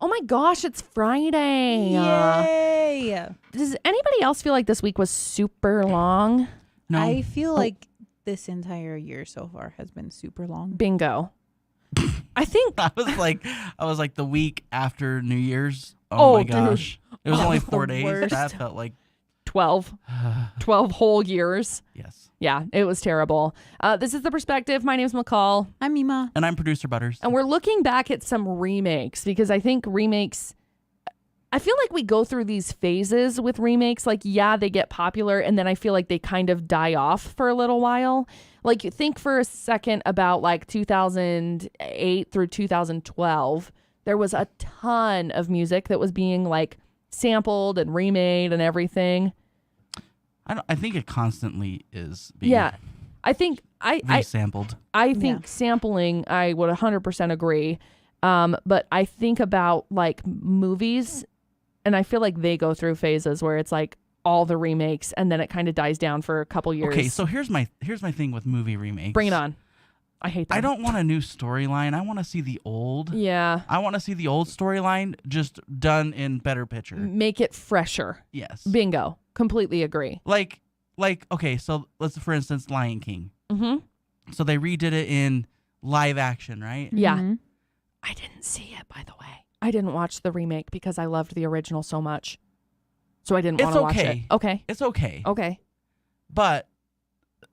Oh my gosh, it's Friday. Yay! Does anybody else feel like this week was super long? No. I feel like this entire year so far has been super long. Bingo. I think I was like the week after New Year's. Oh my gosh. Dude. It was only the 4 days. worst. That felt like 12 whole years. yes. Yeah, it was terrible. This is The Perspective. My name's McCall. I'm Mima. And I'm producer Butters. And we're looking back at some remakes because I think remakes, I feel like we go through these phases with remakes. Like, yeah, they get popular and then I feel like they kind of die off for a little while. Like, think for a second about like 2008 through 2012. There was a ton of music that was being like sampled and remade and everything. I think it constantly is being Yeah. I think resampled. I think sampling, I would 100% agree. But I think about like movies and I feel like they go through phases where it's like all the remakes and then it kind of dies down for a couple years. Okay, so here's my thing with movie remakes. Bring it on. I hate that. I don't want a new storyline. I want to see the old. Yeah. I want to see the old storyline just done in better picture. Make it fresher. Yes. Bingo. Completely agree. Like okay, so let's for instance Lion King. Mm-hmm. So they redid it in live action, right? Yeah. Mm-hmm. I didn't see it, by the way. I didn't watch the remake because I loved the original so much. So I didn't want to watch it. Okay. It's okay. Okay. But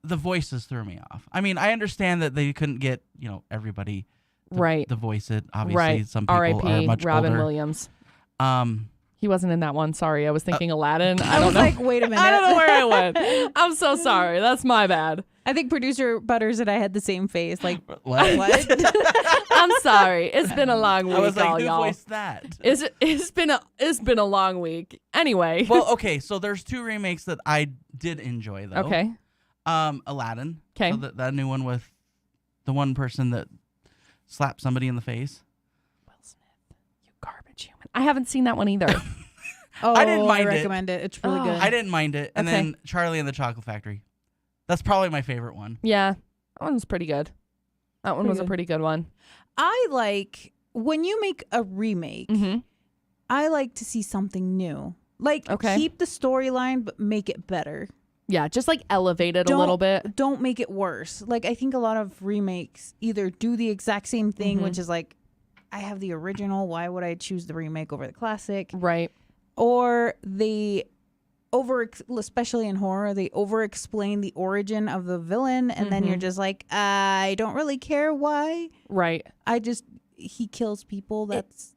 the voices threw me off. I mean, I understand that they couldn't get, everybody Right. to voice it. Obviously, Right. some people are R.I.P. much Robin older. Williams. Um, He wasn't in that one. Sorry. I was thinking Aladdin. I I don't was know. like, wait a minute. I don't know where I went. I'm so sorry. That's my bad. I think producer Butters and I had the same face. Like, what? I'm sorry. It's been a long week, I was like, all who y'all. voiced that? It's been a long week. Anyway. Well, okay, so there's two remakes that I did enjoy, though. Okay. Aladdin. 'Kay. So that new one with the one person that slapped somebody in the face. Will Smith, you garbage human. I haven't seen that one either. oh, I didn't mind it. recommend it. It's really Oh. good. I didn't mind it. And Okay. then Charlie and the Chocolate Factory. That's probably my favorite one. Yeah. That one's pretty good. That one Pretty was a good. pretty good one. I like when you make a remake. Mm-hmm. I like to see something new. Like, Okay. keep the storyline, but make it better. Yeah, just like elevate it a little bit. Don't make it worse. Like, I think a lot of remakes either do the exact same thing, Mhm. which is like, I have the original. Why would I choose the remake over the classic? Right. Or they especially in horror, they over-explain the origin of the villain, and then you're just like, I don't really care why. Right. He kills people. That's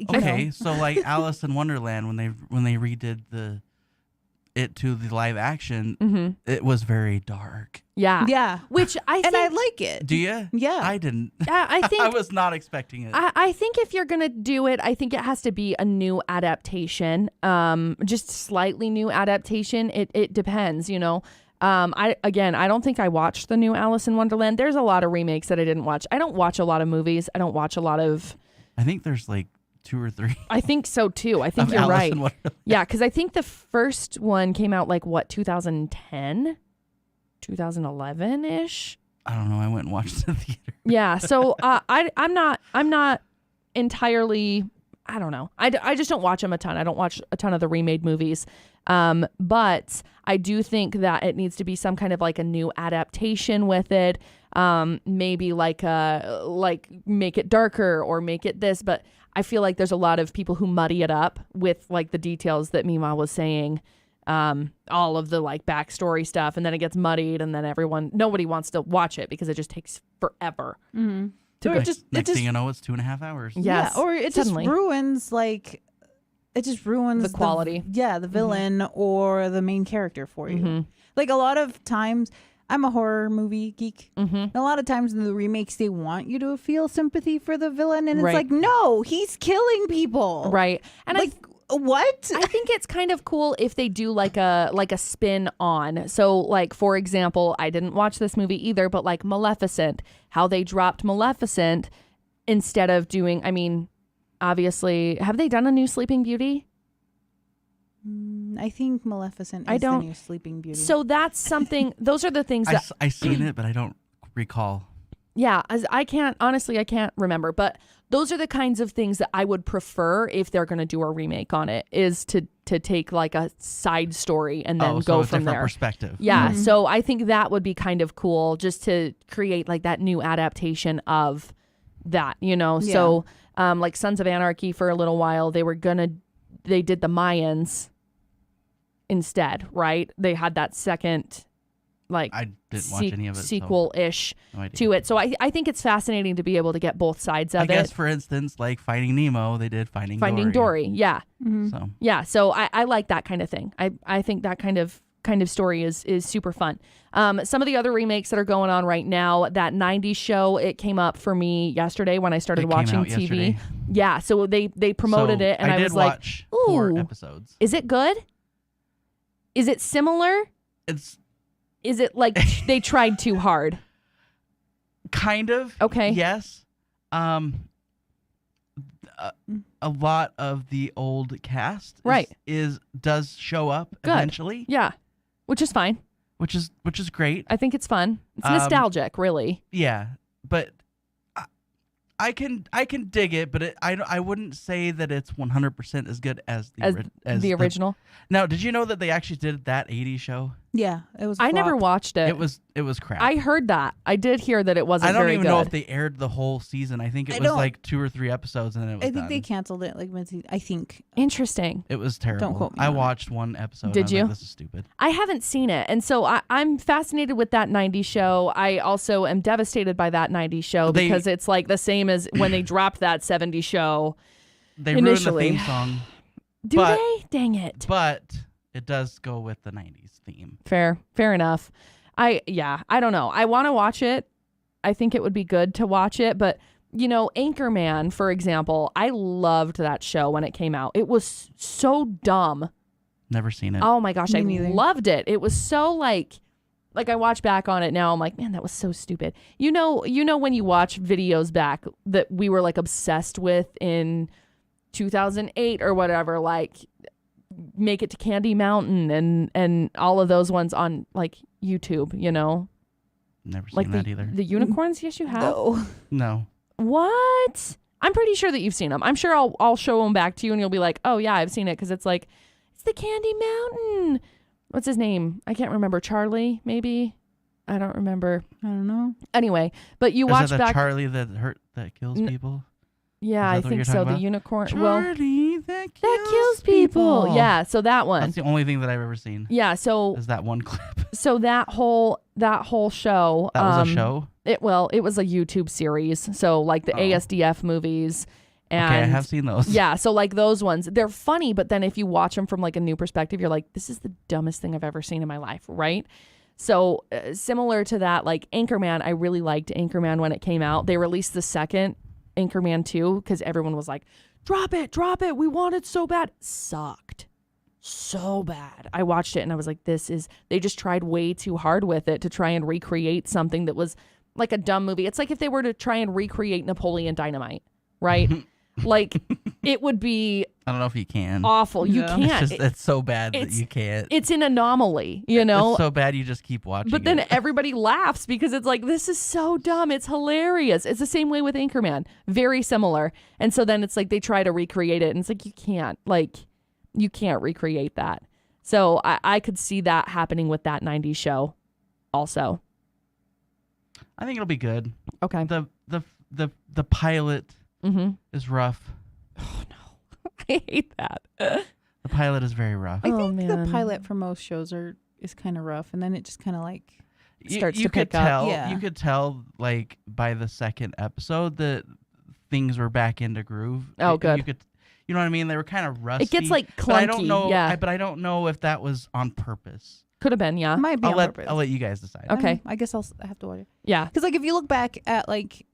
Okay, so like Alice in Wonderland, when they redid it to the live action, Mm-hmm. it was very dark. Yeah. Yeah. Which I think, And I like it. Do you? Yeah. I didn't. I think I was not expecting it. I think if you're gonna do it, I think it has to be a new adaptation. Just slightly new adaptation. It depends, I don't think I watched the new Alice in Wonderland. There's a lot of remakes that I didn't watch. I don't watch a lot of movies. I don't watch a lot of. I think there's like 2 or 3. I think so too. I think of you're Alice right. in Wonderland. Yeah, because I think the first one came out like what 2010, 2011 ish. I don't know. I went and watched the theater. Yeah, so I'm not entirely. I don't know. I just don't watch them a ton. I don't watch a ton of the remade movies. But I do think that it needs to be some kind of like a new adaptation with it. Maybe like make it darker or make it this. But I feel like there's a lot of people who muddy it up with like the details that Mima was saying. All of the like backstory stuff, and then it gets muddied, and then nobody wants to watch it because it just takes forever. Mm-hmm. To Or go. Next thing you know, it's 2.5 hours. Yes, Yeah, or it suddenly. just ruins The quality. the villain or the main character for you. Mhm. Like a lot of times, I'm a horror movie geek. Mm-hmm. A lot of times in the remakes, they want you to feel sympathy for the villain, and it's Right. like, no, he's killing people. Right, and Like, what? I think it's kind of cool if they do like a spin on. So like, for example, I didn't watch this movie either, but like Maleficent, how they dropped Maleficent instead of doing, I mean, obviously, have they done a new Sleeping Beauty? I think Maleficent I is don't- the new Sleeping Beauty. So that's something, those are the things that, I seen it, but I don't recall. Yeah, as I can't remember, but those are the kinds of things that I would prefer if they're going to do a remake on it, is to take like a side story and then go a from different there. perspective. Yeah, so I think that would be kind of cool, just to create like that new adaptation of that, you know. Yeah. So like Sons of Anarchy, for a little while they did the Mayans instead, right? They had that second like I didn't watch any of it. sequel-ish so no idea. to it. So I think it's fascinating to be able to get both sides of I it. guess, for instance, like Finding Nemo, they did Finding Dory. Yeah. So Yeah. So I like that kind of thing. I think that kind of story is super fun. Some of the other remakes that are going on right now, that 90s show, it came up for me yesterday when I started It came watching out TV. yesterday. Yeah. So they promoted So it, and I did was like, watch 4 ooh, episodes. is it good? Is it similar? Is it like they tried too hard? Kind of. Okay. Yes. A lot of the old cast Right. does show up Good. eventually, Yeah. Which is fine. which is great. I think it's fun. It's nostalgic, really. Yeah, but I can dig it, but I wouldn't say that it's 100% as good as the original. Now, did you know that they actually did that 80s show? Yeah, it was. I never flop. watched it. It was crap. I heard that. I did hear that it wasn't I don't very even good. know if they aired the whole season. I think it I was don't- like 2 or 3 episodes, and then it was I think done. they canceled it like mid-season. I think. Interesting. It was terrible. quote me I on it. watched one episode. Did and I was you? Like, this is stupid. I haven't seen it. And so I'm fascinated with that 90s show. I also am devastated by that 90s show because it's like the same as when they dropped that 70s show. They Initially. ruined the theme song, Do But- they? Dang it. but it does go with the 90s theme. Fair enough. I don't know. I want to watch it. I think it would be good to watch it, but you know, Anchorman, for example, I loved that show when it came out. It was so dumb. Never seen it. Oh my gosh, Me I neither. loved it. It was so like I watch back on it now, I'm like, man, that was so stupid. You know when you watch videos back that we were like obsessed with in 2008 or whatever, like Make It to Candy Mountain and all of those ones on like YouTube, you know? Never seen Like that either. the unicorns, yes you have. No. No. What? I'm pretty sure that you've seen them. I'm sure I'll show them back to you and you'll be like, "Oh yeah, I've seen it," cuz it's like it's the Candy Mountain. What's his name? I can't remember. Charlie, maybe? I don't remember. I don't know. Anyway, but you Is watch that the back Charlie that kills people? Yeah, Is I that what think you're so. talking The about? unicorn. Well, Charlie that kills people. Yeah, so that one. That's the only thing that I've ever seen. Yeah, so Is that one clip? so that whole show. That was a show? It was a YouTube series. So like the Oh. ASDF movies. And Okay, I have seen those. yeah, so like those ones, they're funny, but then if you watch them from like a new perspective, you're like, this is the dumbest thing I've ever seen in my life, right? So similar to that, like Anchorman, I really liked Anchorman when it came out. They released the second Anchorman 2 because everyone was like, drop it, we want it so bad. Sucked. So bad. I watched it and I was like, they just tried way too hard with it to try and recreate something that was like a dumb movie. It's like if they were to try and recreate Napoleon Dynamite, right? Like it would be I don't know if you can. awful. You Yeah. can't. It's so bad that it's- you can't. It's an anomaly, you know? It's so bad you just keep watching. But then it. everybody laughs because it's like, this is so dumb. It's hilarious. It's the same way with Anchorman. Very similar. And so then it's like they try to recreate it. And it's like, you can't recreate that. So I could see that happening with that 90s show also. I think it'll be good. Okay. The pilot Mm-hmm. is rough. Oh, no. I hate that. The pilot is very rough. I Oh, think the man. pilot for most shows is kind of rough, and then it just kind of like starts you to pick could up. tell, Yeah. You could tell, like, by the second episode that things were back into groove. Oh, good. You know what I mean? They were kind of rusty. It gets like clunky. But I don't know. Yeah. But I don't know if that was on purpose. Could have been. Yeah. might be on purpose. I'll let you guys decide. Okay. I guess I have to watch it Yeah. because like if you look back at like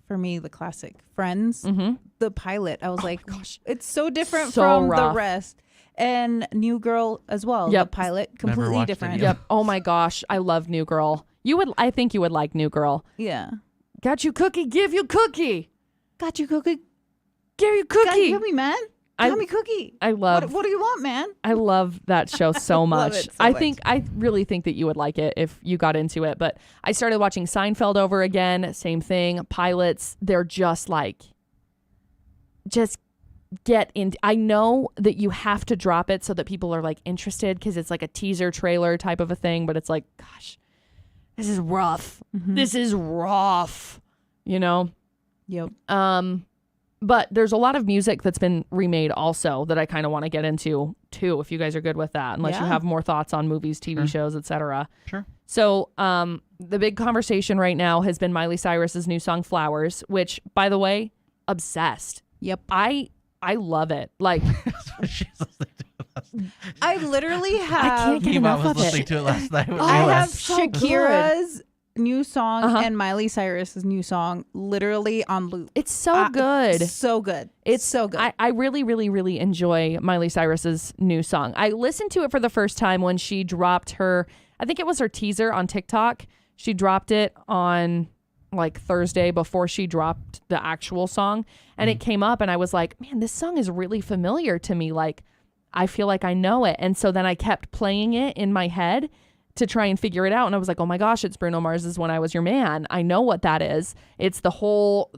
for me the classic Friends, Mm-hmm. the pilot, I was like, gosh. it's so different So from rough. the rest. And New Girl as well. Yep. The pilot Never completely watched it different. yet. Yep. Oh my gosh. I love New Girl. I think you would like New Girl. Yeah. Got you cookie, give you cookie. Got you cookie. Give you Got cookie. you me, man. Tommy Cookie. I love. What do you want, man? I love that show so much. it so I really think that you would like it if you got into it. But I started watching Seinfeld over again. Same thing. Pilots. They're just like, just get in. I know that you have to drop it so that people are like interested because it's like a teaser trailer type of a thing. But it's like, gosh, this is rough. This is rough. You know. Yep. But there's a lot of music that's been remade also that I kind of want to get into too, if you guys are good with that, unless you have more thoughts on movies, TV shows, etc. Sure. So the big conversation right now has been Miley Cyrus's new song Flowers, which, by the way, obsessed. Yep. I love it. Like, I literally have. I can't get enough was of listening it. to it last night. With I Lewis. have so good. Shakira's new song and Miley Cyrus's new song literally on loop. It's so good. So good. It's so good. I really, really, really enjoy Miley Cyrus's new song. I listened to it for the first time when she dropped her, I think it was her teaser on TikTok. She dropped it on like Thursday before she dropped the actual song. And it came up and I was like, man, this song is really familiar to me. Like, I feel like I know it. And so then I kept playing it in my head to try and figure it out. And I was like, oh my gosh, it's Bruno Mars's When I Was Your Man. I know what that is. It's the whole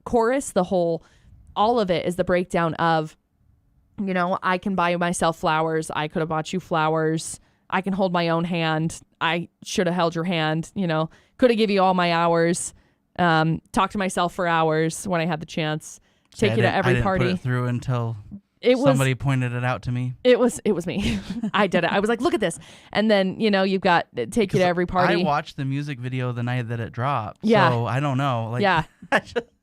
chorus, all of it is the breakdown of, you know, I can buy myself flowers. I could have bought you flowers. I can hold my own hand. I should have held your hand, you know, could have give you all my hours. Talk to myself for hours when I had the chance. Take you to every I didn't party. Put it through until Somebody pointed it out to me. It was me. I did it. I was like, look at this. And then, you know, you've got take you to every party. I watched the music video the night that it dropped. Yeah. So I don't know. Like, yeah.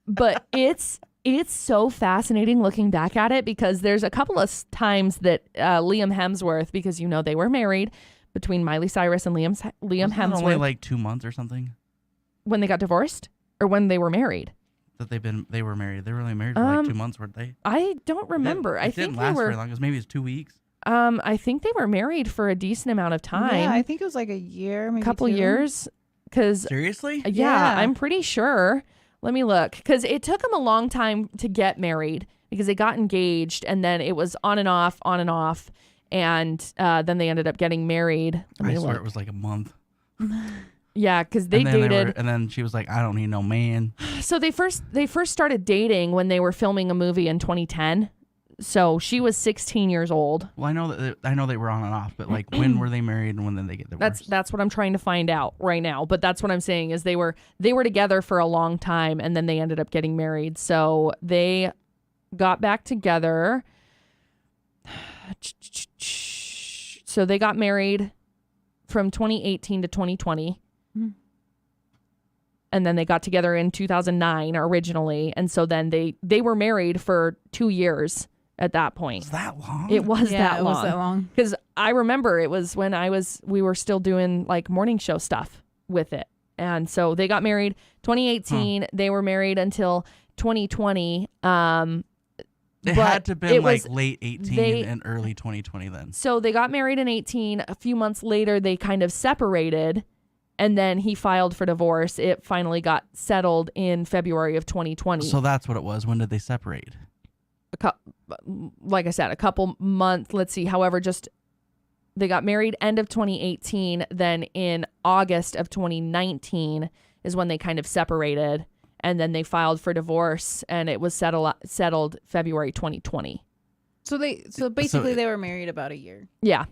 But it's so fascinating looking back at it because there's a couple of times that Liam Hemsworth, because, you know, they were married between Miley Cyrus and Liam Hemsworth. Only like 2 months or something. When they got divorced or when they were married? That they were married. They were only married for like 2 months, weren't they? I don't remember. It didn't last very long. It was maybe 2 weeks. I think they were married for a decent amount of time. Yeah, I think it was like a year, maybe couple 2. years. Seriously? Yeah, I'm pretty sure. Let me look. Because it took them a long time to get married because they got engaged and then it was on and off. And then they ended up getting married. I swear it was like a month. Yeah, because they dated. And then she was like, I don't need no man. So they first started dating when they were filming a movie in 2010. So she was 16 years old. Well, I know they were on and off, but like when were they married and when did they get divorced? That's what I'm trying to find out right now. But that's what I'm saying is they were together for a long time and then they ended up getting married. So they got back together. So they got married from 2018 to 2020. And then they got together in 2009 originally. And so then they were married for 2 years at that point. Was that long? It was that It long. was that long. Because I remember it was when we were still doing like morning show stuff with it. And so they got married 2018. They were married until 2020. It had to have been like late 18 and early 2020 then. So they got married in 18. A few months later, they kind of separated. And then he filed for divorce. It finally got settled in February of 2020. So that's what it was. When did they separate? Like I said, a couple months. Let's see. However, they got married end of 2018. Then in August of 2019 is when they kind of separated. And then they filed for divorce. And it was settled February 2020. So basically they were married about a year. Yeah.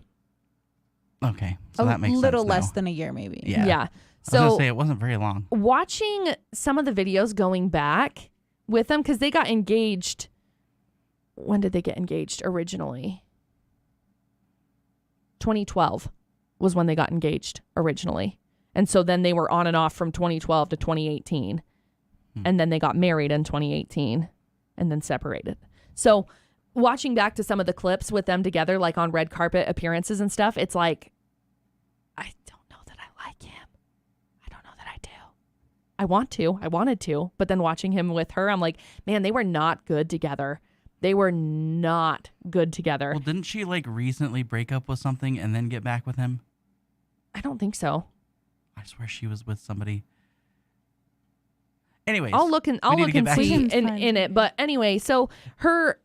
Okay, so that makes sense. A little now. less than a year, maybe. Yeah. So I was gonna So say it wasn't very long. watching some of the videos going back with them, because they got engaged. When did they get engaged originally? 2012 was when they got engaged originally. And so then they were on and off from 2012 to 2018. And then they got married in 2018 and then separated. So watching back to some of the clips with them together, like on red carpet appearances and stuff, it's like, I don't know that I like him. I don't know that I do. I wanted to, but then watching him with her, I'm like, man, they were not good together. They were not good together. Well, didn't she like recently break up with something and then get back with him? I don't think so. I swear she was with somebody. Anyways, I'll look and back see to- in it. But anyway, so her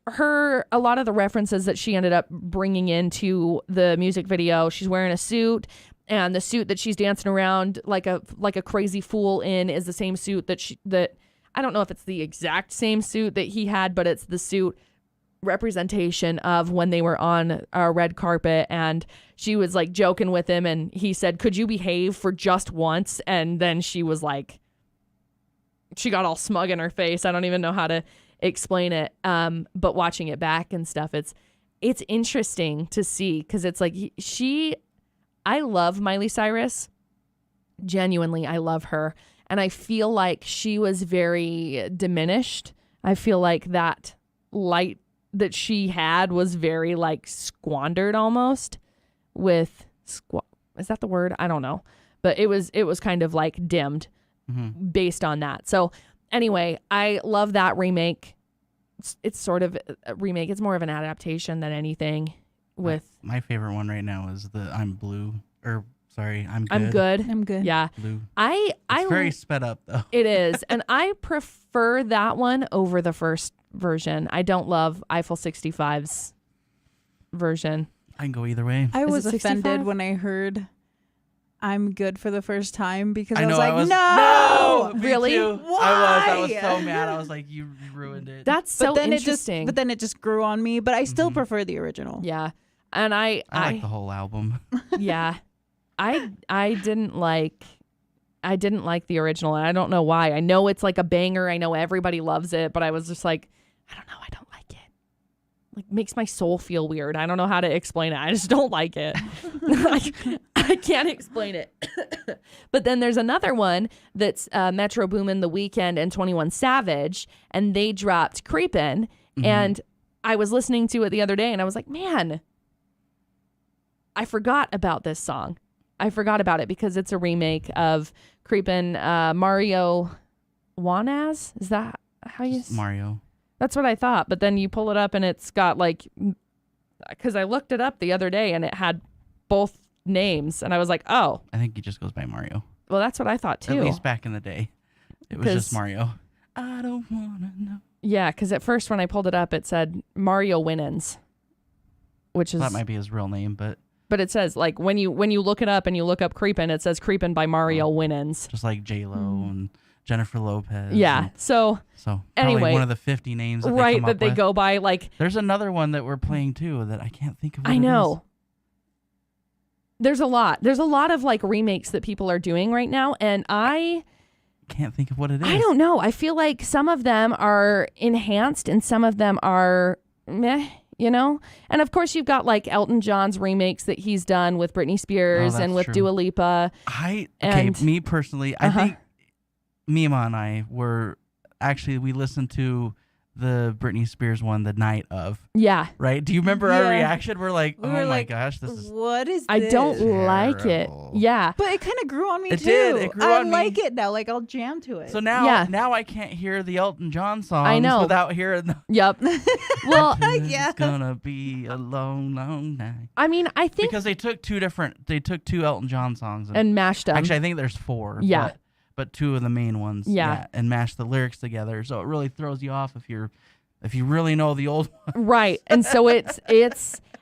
a lot of the references that she ended up bringing into the music video, she's wearing a suit, and the suit that she's dancing around like a crazy fool in is the same suit that I don't know if it's the exact same suit that he had, but it's the suit representation of when they were on a red carpet, and she was like joking with him, and he said, "Could you behave for just once?" And then she was like, she got all smug in her face. I don't even know how to explain it. But watching it back and stuff, it's interesting to see, because it's like I love Miley Cyrus. Genuinely, I love her. And I feel like she was very diminished. I feel like that light that she had was very like squandered almost with is that the word? I don't know. But it was kind of like dimmed based on that. So anyway, I love that remake. It's sort of a remake. It's more of an adaptation than anything. With my favorite one right now is the I'm Blue, or sorry, I'm Good. I'm Good. I'm good. Yeah. Blue. It's very sped up though. It is. And I prefer that one over the first version. I don't love Eiffel 65's version. I can go either way. I was it 65? offended when I heard I'm Good for the first time, because I I was know, like, I was, no! me Really? too. I was Why? so mad. I was like, you ruined it. That's so then interesting. but then it just grew on me, but I still prefer the original. yeah. And I like the whole album. yeah. I didn't like the original, and I don't know why. I know it's like a banger. I know everybody loves it, but I was just like, I don't know, I don't like it. Like, makes my soul feel weird. I don't know how to explain it. I just don't like it. I can't explain it. But then there's another one that's Metro Boomin, The Weeknd, and 21 Savage, and they dropped Creepin', and I was listening to it the other day, and I was like, man, I forgot about this song. I forgot about it because it's a remake of Creepin', Mario Wanaz. Is that how you Mario. That's what I thought. But then you pull it up and it's got like, because I looked it up the other day and it had both names, and I was like, oh, I think he just goes by Mario. well, that's what I thought too. At least back in the day, it was just Mario. I don't wanna know. Yeah, because at first when I pulled it up, it said Mario Winans, which is That might be his real name, but it says like when you look it up and you look up Creepin', it says Creepin' by Mario Winans. just like J-Lo and Jennifer Lopez. Yeah. and So probably anyway, one of the 50 names that they right, come that up they with. go by. Like, There's another one that we're playing too that I can't think of. What I it know. There's a lot. There's a lot of like remakes that people are doing right now, and I Can't think of what it is. don't know. I feel like some of them are enhanced and some of them are meh, you know? And of course you've got like Elton John's remakes that he's done with Britney Spears that's and with true. Dua Lipa. And- Me personally, I think Mima and I were actually, we listened to the Britney Spears one the night of, Yeah. right? Do you remember our Yeah. reaction? We're like, We oh were my like, gosh, this is. What is this? I don't like it. terrible. Yeah. But it kind of grew on me It too. did. It grew I on me. like it now. Like, I'll jam to it. So now, Yeah. now I can't hear the Elton John songs I know. without hearing the. Yep. Well, Yeah. It's gonna be a long, long night. I mean, I think Because they took two Elton John songs and mashed them. actually I think there's four. Yeah. But two of the main ones. Yeah. And mash the lyrics together, so it really throws you off if you really know the old one. Right. And so it's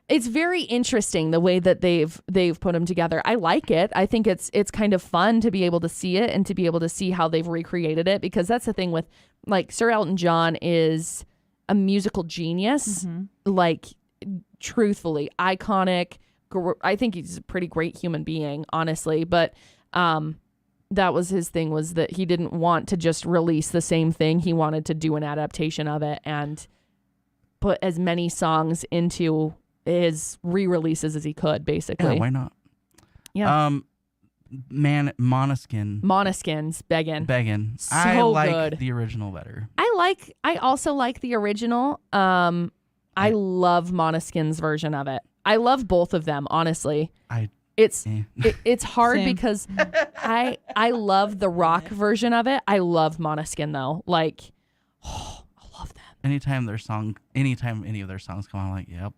very interesting the way that they've put them together. I like it. I think it's kind of fun to be able to see it and to be able to see how they've recreated it, because that's the thing with like Sir Elton John is a musical genius. Like, truthfully, iconic. I think he's a pretty great human being, honestly, but that was his thing, was that he didn't want to just release the same thing. He wanted to do an adaptation of it and put as many songs into his re-releases as he could, basically. Yeah, why not? Yeah. Måneskin's Beggin'. So I like good. the original better. I also like the original. I love Måneskin's version of it. I love both of them, honestly. It's hard Same. because I love the rock version of it. I love Måneskin though. Like, I love them. Anytime any of their songs come on, I'm like, yep.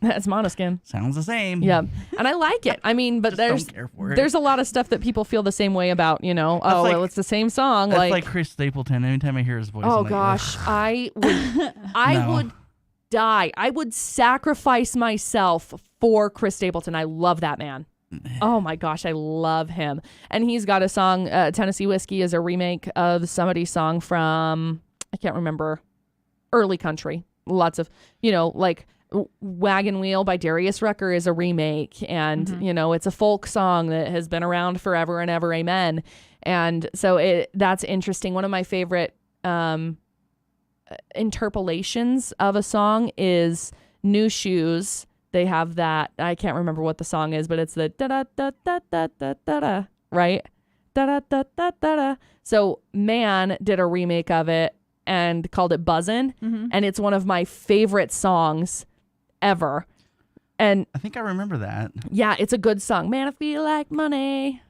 That's Måneskin. Sounds the same. Yeah, and I like it. I mean, but Just don't care for it. there's a lot of stuff that people feel the same way about. You know, That's like- well, it's the same song. That's like Chris Stapleton. Anytime I hear his voice, oh I'm like, gosh, "Ugh." I No. would die. I would sacrifice myself for Chris Stapleton. I love that man. Oh my gosh, I love him. And he's got a song, Tennessee Whiskey is a remake of somebody's song from, I can't remember, early country. Lots of, like Wagon Wheel by Darius Rucker is a remake. And, it's a folk song that has been around forever and ever. Amen. And so that's interesting. One of my favorite interpolations of a song is New Shoes. They have that, I can't remember what the song is, but it's the da da da da da da da da, right? Da da da da da da. So Man did a remake of it and called it Buzzin', and it's one of my favorite songs ever. And I think I remember that. yeah, it's a good song. Man, I feel like money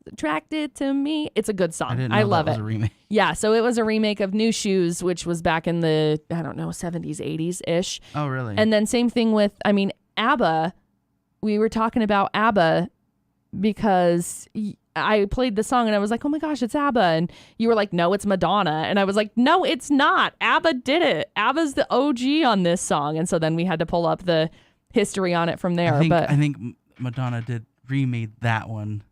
attracted to me. It's a good song. I didn't know I that love was it. a remake. Yeah, so it was a remake of New Shoes, which was back in the, 70s, 80s-ish. Oh, really? And then same thing with, ABBA. We were talking about ABBA because I played the song and I was like, oh my gosh, it's ABBA. And you were like, no, it's Madonna. And I was like, no, it's not. ABBA did it. ABBA's the OG on this song. And so then we had to pull up the history on it from there. I think Madonna remade that one.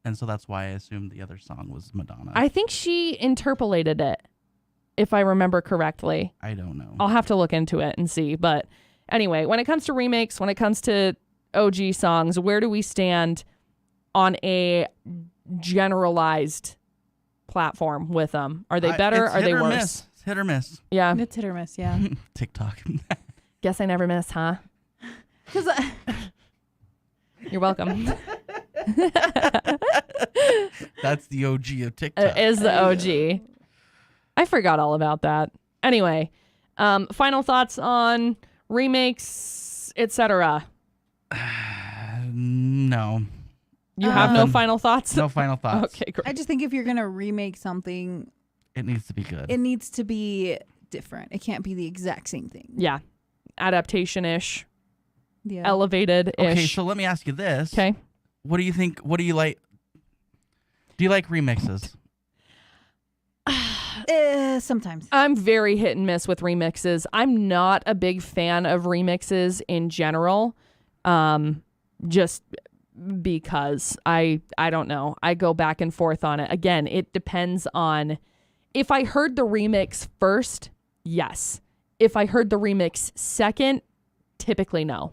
And so that's why I assumed the other song was Madonna. I think she interpolated it, if I remember correctly. I don't know. I'll have to look into it and see. But anyway, when it comes to remakes, when it comes to OG songs, where do we stand on a generalized platform with them? Are they better? It's Are hit they or worse? Miss. It's hit or miss. Yeah. It's hit or miss, yeah. TikTok. Guess I never miss, huh? Because You're welcome. That's the OG of TikTok. It is the OG. I forgot all about that. Anyway, final thoughts on remakes, etc. No. You have no Nothing. final thoughts? No final thoughts. Okay, great. I just think if you're going to remake something, It needs to be good. it needs to be different. It can't be the exact same thing. Yeah. Adaptation-ish. Yeah. Elevated-ish. Okay, so let me ask you this. Okay. What do you think? What do you like? Do you like remixes? Sometimes. I'm very hit and miss with remixes. I'm not a big fan of remixes in general. Just because I don't know. I go back and forth on it. Again, it depends on if I heard the remix first, yes. If I heard the remix second, typically no.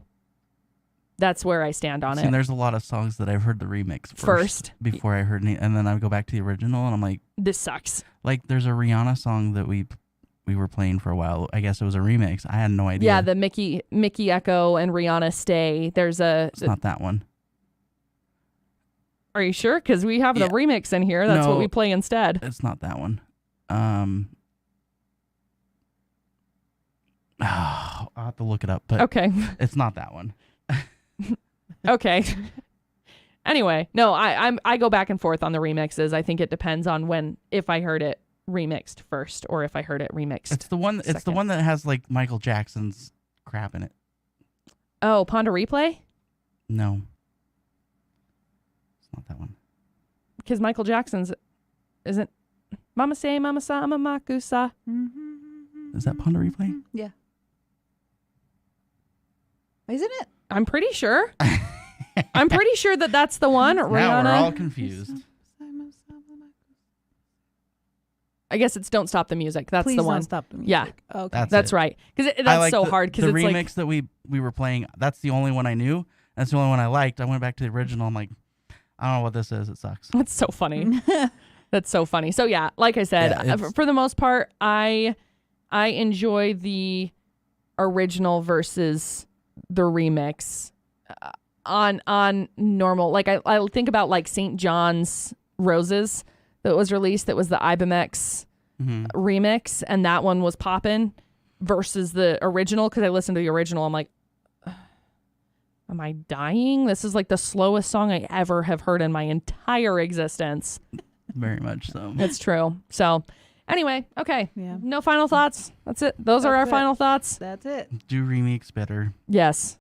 That's where I stand on See, it. there's a lot of songs that I've heard the remix first before I heard any, and then I go back to the original and I'm like, This sucks. like there's a Rihanna song that we were playing for a while. I guess it was a remix. I had no idea. Yeah, the Mickey Echo and Rihanna Stay. There's It's not that one. Are you sure? Because we have the Yeah. remix in here. That's what No. we play instead. It's not that one. I'll have to look it up, but Okay. it's not that one. Okay. Anyway, no, I go back and forth on the remixes. I think it depends on if I heard it remixed first or if I heard it remixed. It's the one. It's the second. one that has like Michael Jackson's crap in it. Oh, Ponder Replay? No, it's not that one. Because Michael Jackson's isn't Mama Say, Mama Sa, Mama Makusa. Is that Ponder Replay? Yeah. Isn't it? I'm pretty sure. I'm pretty sure that's the one. Now Rihanna. we're all confused. I guess it's Don't Stop the Music. That's Please the one. don't stop the music. Yeah. Okay. That's it. right. Because I that's like so the, hard. Because the it's remix like, that we were playing. That's the only one I knew. That's the only one I liked. I went back to the original. I'm like, I don't know what this is. It sucks. that's so funny. That's so funny. So yeah, like I said, Yeah, it's- for the most part, I enjoy the original versus the remix on normal. Like I think about like St. John's Roses that was released. That was the Ibemex remix, and that one was poppin' versus the original. Because I listened to the original, I'm like, am I dying? This is like the slowest song I ever have heard in my entire existence. Very much so. It's true. So Anyway, okay. Yeah. No final thoughts. That's it. Those are our That's it. final thoughts. That's it. Do remakes better. Yes.